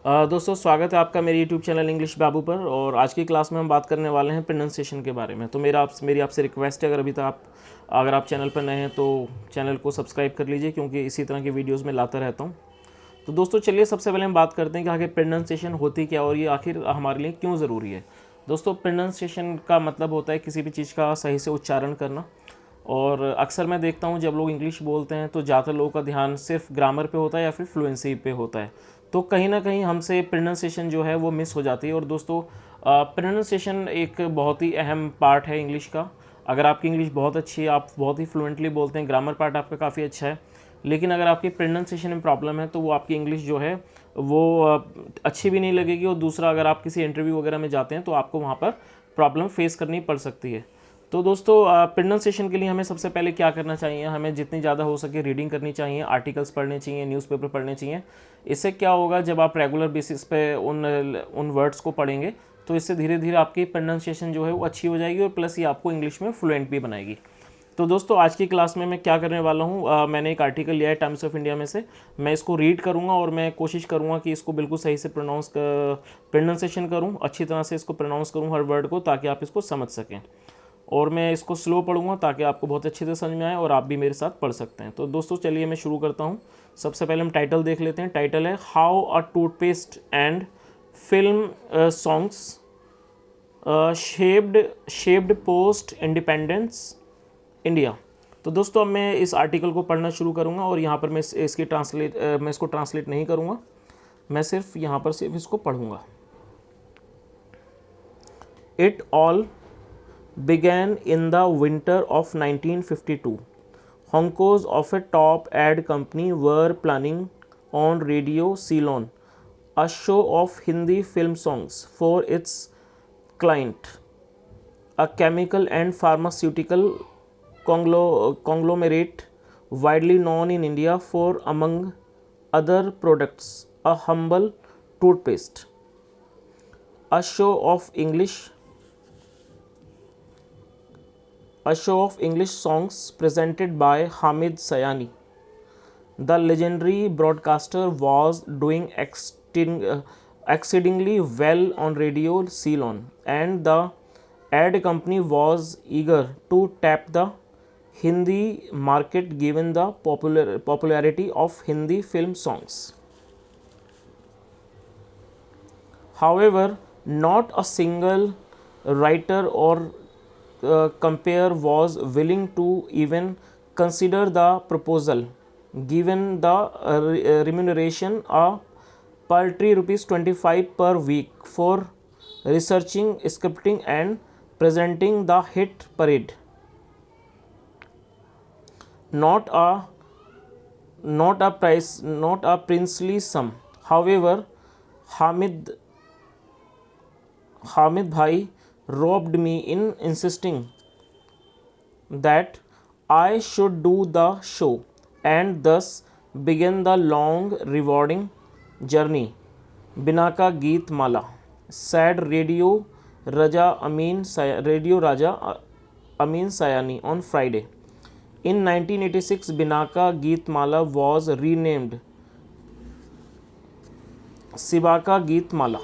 दोस्तों स्वागत है आपका मेरे YouTube चैनल इंग्लिश बाबू पर। और आज की क्लास में हम बात करने वाले हैं प्रोनाउंसिएशन के बारे में। तो मेरी आपसे रिक्वेस्ट है, अगर आप चैनल पर नए हैं तो चैनल को सब्सक्राइब कर लीजिए, क्योंकि इसी तरह की वीडियोस में लाता रहता हूं। तो दोस्तों चलिए सबसे पहले हम बात करते हैं कि आखिर प्रोनाउंसिएशन होती क्या और ये आखिर हमारे लिए क्यों ज़रूरी है। दोस्तों प्रोनाउंसिएशन का मतलब होता है किसी भी चीज़ का सही से उच्चारण करना। और अक्सर मैं देखता हूँ जब लोग इंग्लिश बोलते हैं तो ज़्यादातर लोगों का ध्यान सिर्फ ग्रामर पे होता है या फिर फ्लुएंसी पे होता है। तो कहीं ना कहीं हमसे प्रोनाउंसिएशन जो है वो मिस हो जाती है। और दोस्तों प्रोनाउंसिएशन एक बहुत ही अहम पार्ट है इंग्लिश का। अगर आपकी इंग्लिश बहुत अच्छी है, आप बहुत ही फ्लुएंटली बोलते हैं, ग्रामर पार्ट आपका काफ़ी अच्छा है, लेकिन अगर आपकी प्रोनाउंसिएशन में प्रॉब्लम है तो वो आपकी इंग्लिश जो है वो अच्छी भी नहीं लगेगी। और दूसरा, अगर आप किसी इंटरव्यू वगैरह में जाते हैं तो आपको वहाँ पर प्रॉब्लम फेस करनी पड़ सकती है। तो दोस्तों प्रोनाउंसिएशन के लिए हमें सबसे पहले क्या करना चाहिए, हमें जितनी ज़्यादा हो सके रीडिंग करनी चाहिए, आर्टिकल्स पढ़ने चाहिए, न्यूज़पेपर पढ़ने चाहिए। इससे क्या होगा, जब आप रेगुलर बेसिस पे उन वर्ड्स को पढ़ेंगे तो इससे धीरे धीरे आपकी प्रोनाउंसिएशन जो है वो अच्छी हो जाएगी और प्लस ये आपको इंग्लिश में फ्लुएंट भी बनाएगी। तो दोस्तों आज की क्लास में मैं क्या करने वाला हूँ, मैंने एक आर्टिकल लिया है टाइम्स ऑफ इंडिया में से। मैं इसको रीड करूँगा और मैं कोशिश करूँगा कि इसको बिल्कुल सही से प्रोनाउंसिएशन करूँ, अच्छी तरह से इसको प्रोनाउंस करूँ हर वर्ड को, ताकि आप इसको समझ सकें। और मैं इसको स्लो पढ़ूंगा ताकि आपको बहुत अच्छे से समझ में आए और आप भी मेरे साथ पढ़ सकते हैं। तो दोस्तों चलिए मैं शुरू करता हूँ। सबसे पहले हम टाइटल देख लेते हैं। टाइटल है how a toothpaste and film songs shaped post independence India. तो दोस्तों अब मैं इस आर्टिकल को पढ़ना शुरू करूँगा और यहाँ पर मैं इसको ट्रांसलेट नहीं करूँगा, मैं सिर्फ यहाँ पर सिर्फ इसको पढ़ूँगा। It all began in the winter of 1952. Honkos of a top ad company were planning on Radio Ceylon a show of Hindi film songs for its client, a chemical and pharmaceutical conglomerate widely known in India for, among other products, a humble toothpaste. A show of English songs presented by Hamid Sayani. The legendary broadcaster was doing exceedingly well on Radio Ceylon, and the ad company was eager to tap the Hindi market given the popularity of Hindi film songs. However, not a single writer or compare was willing to even consider the proposal, given the remuneration a paltry ₹25 per week for researching, scripting and presenting the hit parade. Not a princely sum. However, Hamid Bhai robbed me in insisting that I should do the show, and thus began the long rewarding journey. Binaka Geet Mala, said Radio Raja Amin Sayani on Friday. In 1986, Binaka Geet Mala was renamed Sibaka Geet Mala.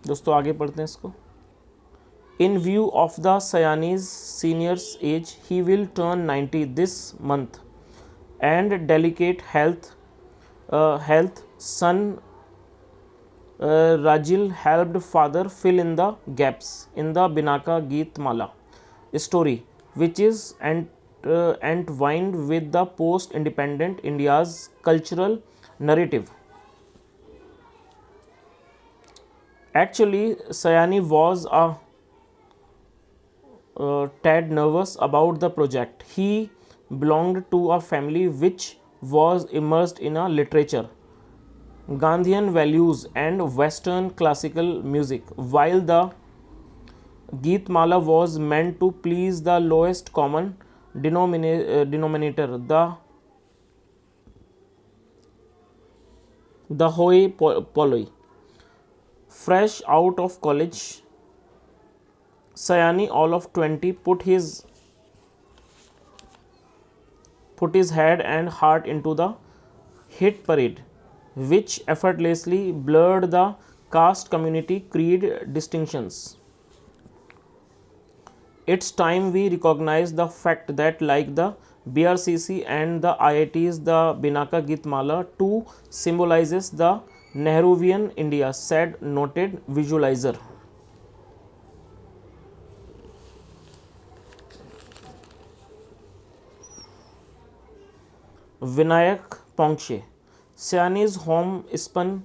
दोस्तों आगे पढ़ते हैं इसको। In view of the Sayani's seniors age, he will turn 90 this month, and delicate health son Rajil helped father fill in the gaps in the Binaca Geet Mala story, which is entwined with the post independent India's cultural narrative. Actually, Sayani was a tad nervous about the project. He belonged to a family which was immersed in a literature, Gandhian values and Western classical music, while the Geet Mala was meant to please the lowest common denominator, the hoi polloi. Fresh out of college, Sayani, all of 20, put his head and heart into the hit parade, which effortlessly blurred the caste community creed distinctions. It's time we recognize the fact that, like the BRCC and the IITs, the Binaka Gitmala too symbolizes the Nehruvian India, said noted visualizer. Vinayak Ponche. Siani's home-spun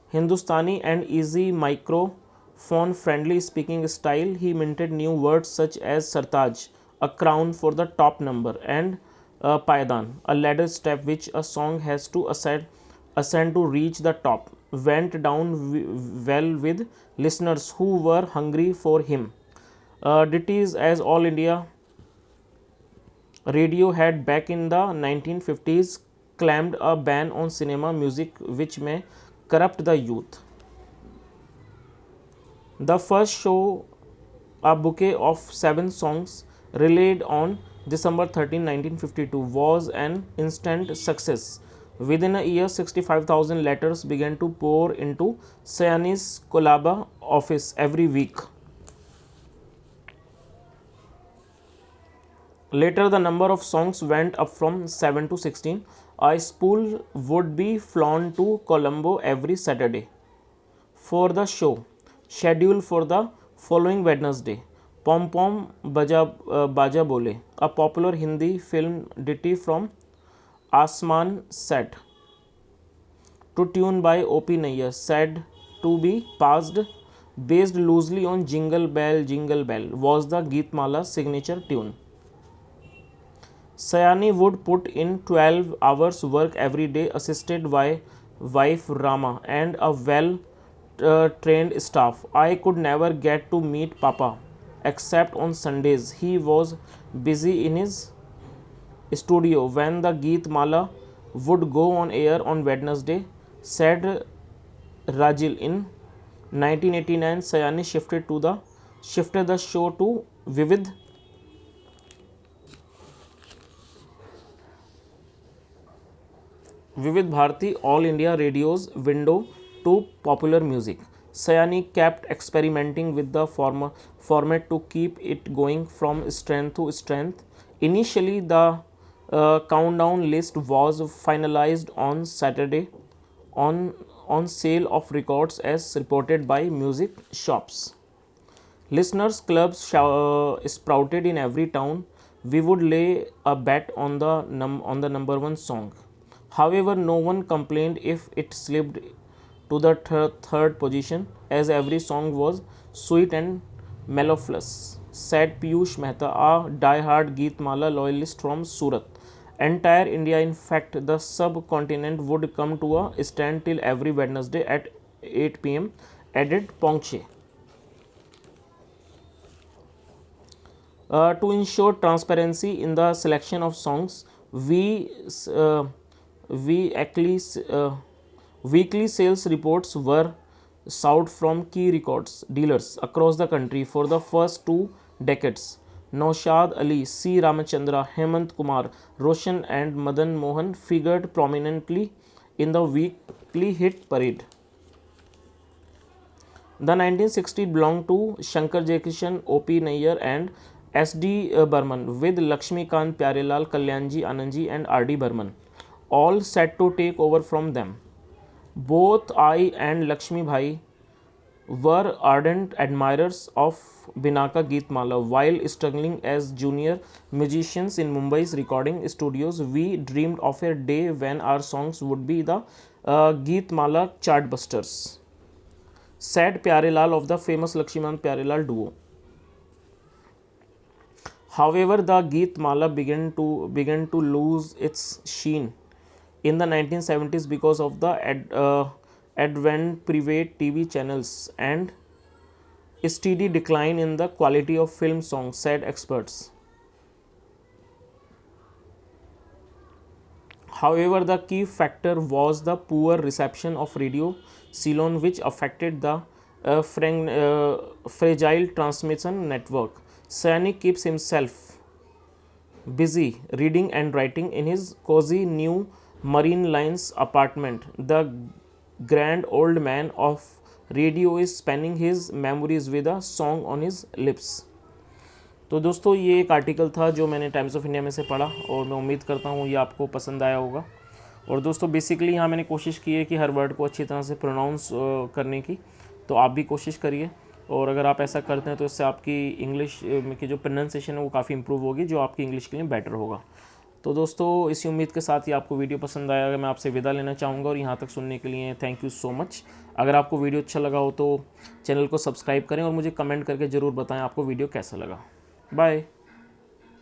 Hindustani and easy microphone friendly speaking style, he minted new words such as sartaj, a crown for the top number, and paidan, a ladder step which a song has to ascend to reach the top, went down well with listeners who were hungry for him. Ditties as All India Radio had back in the 1950s claimed a ban on cinema music which may corrupt the youth. The first show, a bouquet of 7 songs, relayed on December 13, 1952, was an instant success. Within a year, 65,000 letters began to pour into Sayani's Kolaba office every week. Later, the number of songs went up from 7 to 16. A spool would be flown to Colombo every Saturday for the show, scheduled for the following Wednesday. Pom Pom Baja Bole, a popular Hindi film ditty from Asman set to tune by O.P. Nayyar, said to be passed based loosely on Jingle Bell, was the Geetmala signature tune. Sayani would put in 12 hours work every day, assisted by wife Rama and a well trained staff. I could never get to meet Papa except on Sundays. He was busy in his studio when the Geet Mala would go on air on Wednesday, said Rajil. In 1989, Sayani shifted the show to Vivid Bharati, All India Radio's window to popular music. Sayani kept experimenting with the format to keep it going from strength to strength. Initially, the countdown list was finalized on Saturday on sale of records as reported by music shops. Listeners' clubs sprouted in every town. We would lay a bet on the number one song. However, no one complained if it slipped to the third position, as every song was sweet and mellifluous, said Piyush Mehta, a die-hard Geetmala loyalist from Surat. Entire India, in fact, the subcontinent, would come to a standstill every Wednesday at 8 p.m., added Ponche. To ensure transparency in the selection of songs, we weekly sales reports were sought from key records dealers across the country for the first 2 decades. Naushad Ali, C. Ramachandra, Hemant Kumar, Roshan, and Madan Mohan figured prominently in the weekly hit parade. The 1960 belonged to Shankar Jaikishan, O.P. Nayyar, and S.D. Burman, with Lakshmikant Pyarelal, Kalyanji Anandji, and R.D. Burman, all set to take over from them. Both I and Lakshmi Bhai were ardent admirers of Binaka Geetmala. While struggling as junior musicians in Mumbai's recording studios, we dreamed of a day when our songs would be the Geetmala chartbusters, said Pyarelal of the famous Lakshmikant Pyarelal duo. However, the Geetmala began to lose its sheen in the 1970s because of the advent private TV channels and a steady decline in the quality of film songs, said experts. However, the key factor was the poor reception of Radio Ceylon, which affected the fragile transmission network. Sayani keeps himself busy reading and writing in his cozy new Marine Lines apartment, the grand old man of radio is spanning his memories with a song on his lips. तो दोस्तों ये एक article था जो मैंने times of India में से पढ़ा और मैं उम्मीद करता हूँ ये आपको पसंद आया होगा। और दोस्तों बेसिकली यहाँ मैंने कोशिश की है कि हर वर्ड को अच्छी तरह से प्रोनाउंस करने की, तो आप भी कोशिश करिए। और अगर आप ऐसा करते हैं तो इससे आपकी इंग्लिश की जो प्रोनाउंसिएशन है वो काफ़ी इंप्रूव होगी, जो आपकी इंग्लिश के लिए बेटर होगा। तो दोस्तों इसी उम्मीद के साथ ही आपको वीडियो पसंद आया, अगर मैं आपसे विदा लेना चाहूँगा। और यहाँ तक सुनने के लिए थैंक यू सो मच। अगर आपको वीडियो अच्छा लगा हो तो चैनल को सब्सक्राइब करें और मुझे कमेंट करके ज़रूर बताएं आपको वीडियो कैसा लगा। बाय।